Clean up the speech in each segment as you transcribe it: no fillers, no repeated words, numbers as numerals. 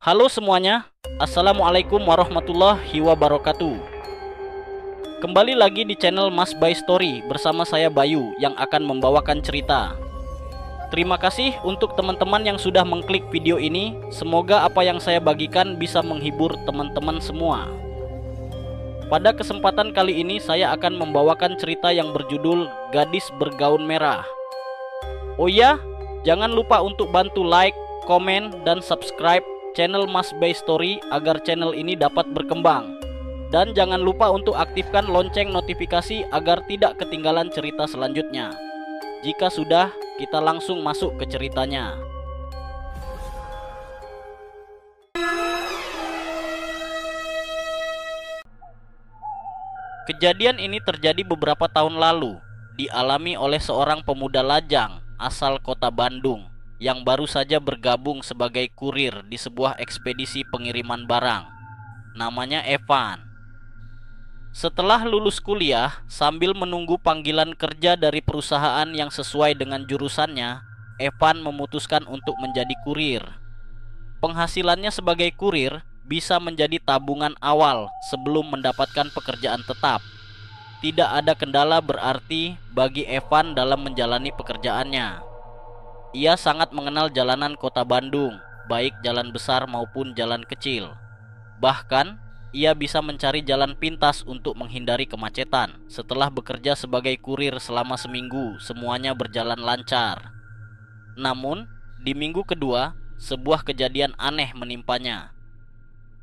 Halo semuanya, Assalamualaikum warahmatullahi wabarakatuh. Kembali lagi di channel Mas Bay Story bersama saya Bayu yang akan membawakan cerita. Terima kasih untuk teman-teman yang sudah mengklik video ini. Semoga apa yang saya bagikan bisa menghibur teman-teman semua. Pada kesempatan kali ini saya akan membawakan cerita yang berjudul Gadis Bergaun Merah. Oh ya, jangan lupa untuk bantu like, komen, dan subscribe channel Mas Bay Story agar channel ini dapat berkembang. Dan jangan lupa untuk aktifkan lonceng notifikasi agar tidak ketinggalan cerita selanjutnya. Jika sudah, kita langsung masuk ke ceritanya. Kejadian ini terjadi beberapa tahun lalu, dialami oleh seorang pemuda lajang asal kota Bandung yang baru saja bergabung sebagai kurir di sebuah ekspedisi pengiriman barang. Namanya Evan. Setelah lulus kuliah, sambil menunggu panggilan kerja dari perusahaan yang sesuai dengan jurusannya, Evan memutuskan untuk menjadi kurir. Penghasilannya sebagai kurir bisa menjadi tabungan awal sebelum mendapatkan pekerjaan tetap. Tidak ada kendala berarti bagi Evan dalam menjalani pekerjaannya. Ia sangat mengenal jalanan kota Bandung, baik jalan besar maupun jalan kecil. Bahkan, ia bisa mencari jalan pintas untuk menghindari kemacetan. Setelah bekerja sebagai kurir selama seminggu, semuanya berjalan lancar. Namun, di minggu kedua, sebuah kejadian aneh menimpanya.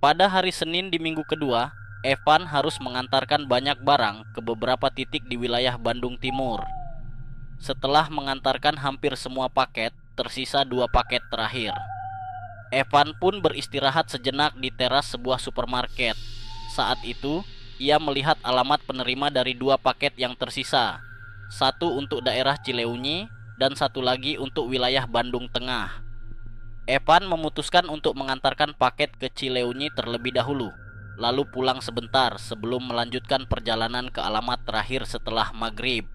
Pada hari Senin di minggu kedua, Evan harus mengantarkan banyak barang ke beberapa titik di wilayah Bandung Timur. Setelah mengantarkan hampir semua paket, tersisa 2 paket terakhir. Evan pun beristirahat sejenak di teras sebuah supermarket. Saat itu, ia melihat alamat penerima dari 2 paket yang tersisa. Satu untuk daerah Cileunyi dan satu lagi untuk wilayah Bandung Tengah. Evan memutuskan untuk mengantarkan paket ke Cileunyi terlebih dahulu, lalu pulang sebentar sebelum melanjutkan perjalanan ke alamat terakhir setelah maghrib.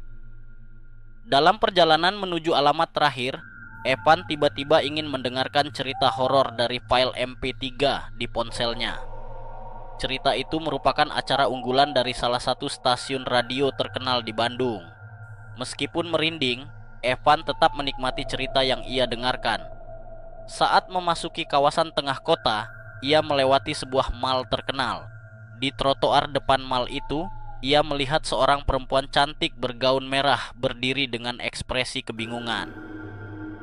Dalam perjalanan menuju alamat terakhir, Evan tiba-tiba ingin mendengarkan cerita horor dari file MP3 di ponselnya. Cerita itu merupakan acara unggulan dari salah satu stasiun radio terkenal di Bandung. Meskipun merinding, Evan tetap menikmati cerita yang ia dengarkan. Saat memasuki kawasan tengah kota, ia melewati sebuah mall terkenal. Di trotoar depan mall itu, ia melihat seorang perempuan cantik bergaun merah berdiri dengan ekspresi kebingungan.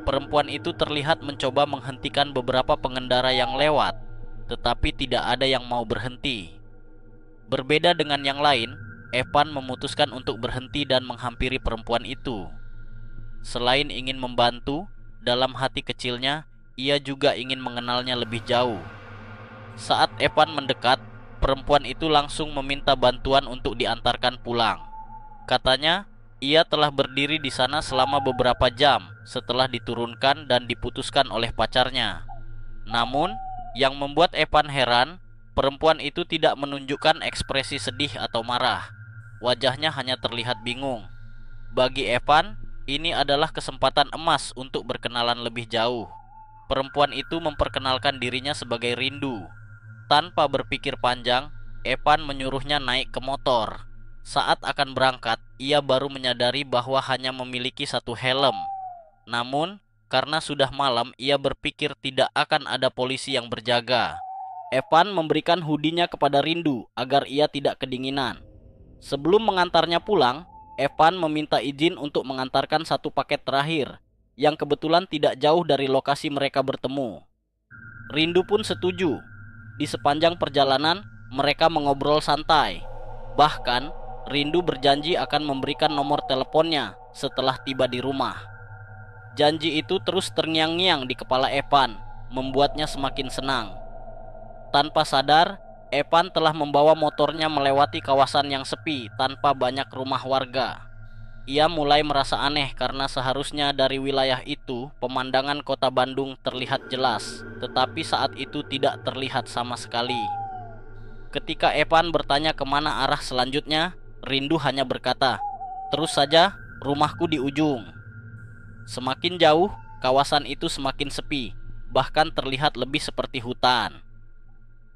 Perempuan itu terlihat mencoba menghentikan beberapa pengendara yang lewat, tetapi tidak ada yang mau berhenti. Berbeda dengan yang lain, Evan memutuskan untuk berhenti dan menghampiri perempuan itu. Selain ingin membantu, dalam hati kecilnya, ia juga ingin mengenalnya lebih jauh. Saat Evan mendekat, perempuan itu langsung meminta bantuan untuk diantarkan pulang. Katanya, ia telah berdiri di sana selama beberapa jam setelah diturunkan dan diputuskan oleh pacarnya. Namun, yang membuat Evan heran, perempuan itu tidak menunjukkan ekspresi sedih atau marah. Wajahnya hanya terlihat bingung. Bagi Evan, ini adalah kesempatan emas untuk berkenalan lebih jauh. Perempuan itu memperkenalkan dirinya sebagai Rindu. Tanpa berpikir panjang, Evan menyuruhnya naik ke motor. Saat akan berangkat, ia baru menyadari bahwa hanya memiliki satu helm. Namun, karena sudah malam, ia berpikir tidak akan ada polisi yang berjaga. Evan memberikan hoodie-nya kepada Rindu agar ia tidak kedinginan. Sebelum mengantarnya pulang, Evan meminta izin untuk mengantarkan satu paket terakhir, yang kebetulan tidak jauh dari lokasi mereka bertemu. Rindu pun setuju. Di sepanjang perjalanan, mereka mengobrol santai. Bahkan, Rindu berjanji akan memberikan nomor teleponnya setelah tiba di rumah. Janji itu terus terngiang-ngiang di kepala Evan, membuatnya semakin senang. Tanpa sadar, Evan telah membawa motornya melewati kawasan yang sepi tanpa banyak rumah warga. Ia mulai merasa aneh karena seharusnya dari wilayah itu pemandangan kota Bandung terlihat jelas, tetapi saat itu tidak terlihat sama sekali. Ketika Evan bertanya kemana arah selanjutnya, Rindu hanya berkata, "Terus saja, rumahku di ujung." Semakin jauh, kawasan itu semakin sepi. bahkan terlihat lebih seperti hutan.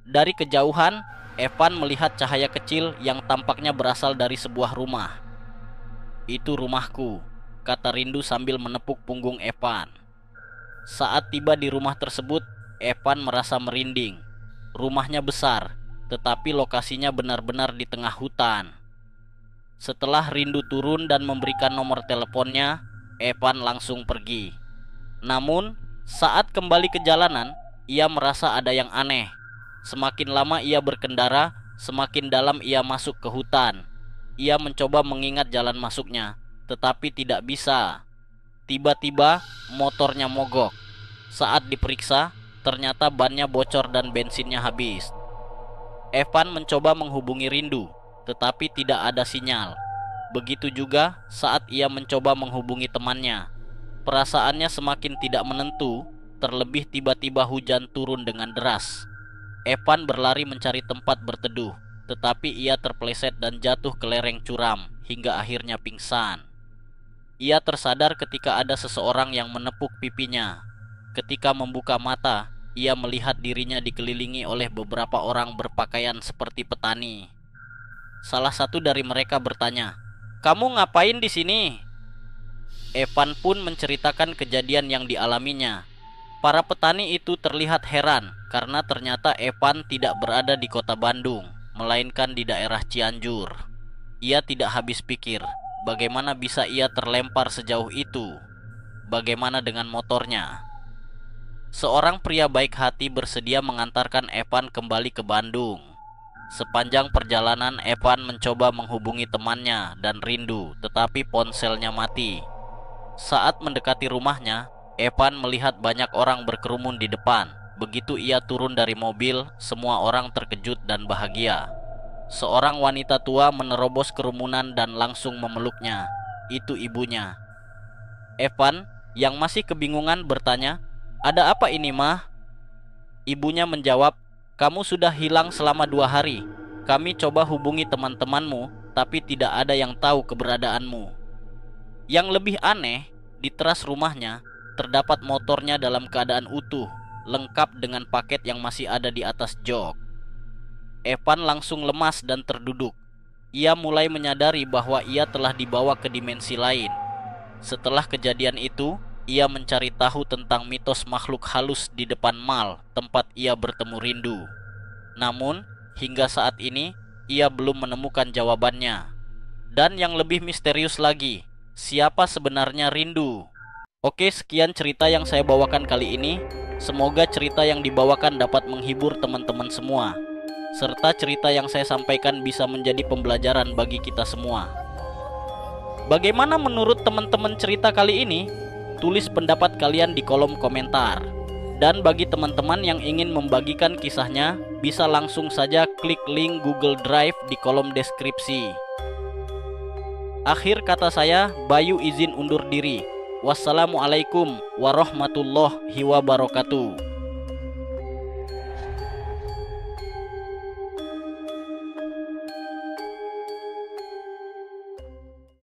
Dari kejauhan, Evan melihat cahaya kecil yang tampaknya berasal dari sebuah rumah. "Itu rumahku," kata Rindu sambil menepuk punggung Evan. Saat tiba di rumah tersebut, Evan merasa merinding. Rumahnya besar, tetapi lokasinya benar-benar di tengah hutan. Setelah Rindu turun dan memberikan nomor teleponnya, Evan langsung pergi. Namun, saat kembali ke jalanan, ia merasa ada yang aneh. Semakin lama ia berkendara, semakin dalam ia masuk ke hutan. Ia mencoba mengingat jalan masuknya, tetapi tidak bisa. Tiba-tiba motornya mogok. Saat diperiksa, ternyata bannya bocor dan bensinnya habis. Evan mencoba menghubungi Rindu, tetapi tidak ada sinyal. Begitu juga saat ia mencoba menghubungi temannya. Perasaannya semakin tidak menentu, terlebih tiba-tiba hujan turun dengan deras. Evan berlari mencari tempat berteduh, tetapi ia terpeleset dan jatuh ke lereng curam hingga akhirnya pingsan. Ia tersadar ketika ada seseorang yang menepuk pipinya. Ketika membuka mata, ia melihat dirinya dikelilingi oleh beberapa orang berpakaian seperti petani. Salah satu dari mereka bertanya, "Kamu ngapain di sini?" Evan pun menceritakan kejadian yang dialaminya. Para petani itu terlihat heran karena ternyata Evan tidak berada di kota Bandung, melainkan di daerah Cianjur. Ia tidak habis pikir, bagaimana bisa ia terlempar sejauh itu? Bagaimana dengan motornya? Seorang pria baik hati bersedia mengantarkan Evan kembali ke Bandung. Sepanjang perjalanan, Evan mencoba menghubungi temannya dan Rindu, tetapi ponselnya mati. Saat mendekati rumahnya, Evan melihat banyak orang berkerumun di depan. Begitu ia turun dari mobil, semua orang terkejut dan bahagia. Seorang wanita tua menerobos kerumunan dan langsung memeluknya. Itu ibunya. Evan yang masih kebingungan bertanya, "Ada apa ini, Mah?" Ibunya menjawab, "Kamu sudah hilang selama 2 hari. Kami coba hubungi teman-temanmu, tapi tidak ada yang tahu keberadaanmu." Yang lebih aneh, di teras rumahnya terdapat motornya dalam keadaan utuh, lengkap dengan paket yang masih ada di atas jok. Evan langsung lemas dan terduduk. Ia mulai menyadari bahwa ia telah dibawa ke dimensi lain. Setelah kejadian itu, ia mencari tahu tentang mitos makhluk halus di depan mall tempat ia bertemu Rindu. Namun, hingga saat ini, ia belum menemukan jawabannya. Dan yang lebih misterius lagi, siapa sebenarnya Rindu? Oke, sekian cerita yang saya bawakan kali ini. Semoga cerita yang dibawakan dapat menghibur teman-teman semua, serta cerita yang saya sampaikan bisa menjadi pembelajaran bagi kita semua. Bagaimana menurut teman-teman cerita kali ini? Tulis pendapat kalian di kolom komentar. Dan bagi teman-teman yang ingin membagikan kisahnya, bisa langsung saja klik link Google Drive di kolom deskripsi. Akhir kata saya, Bayu izin undur diri. Wassalamualaikum warahmatullahi wabarakatuh.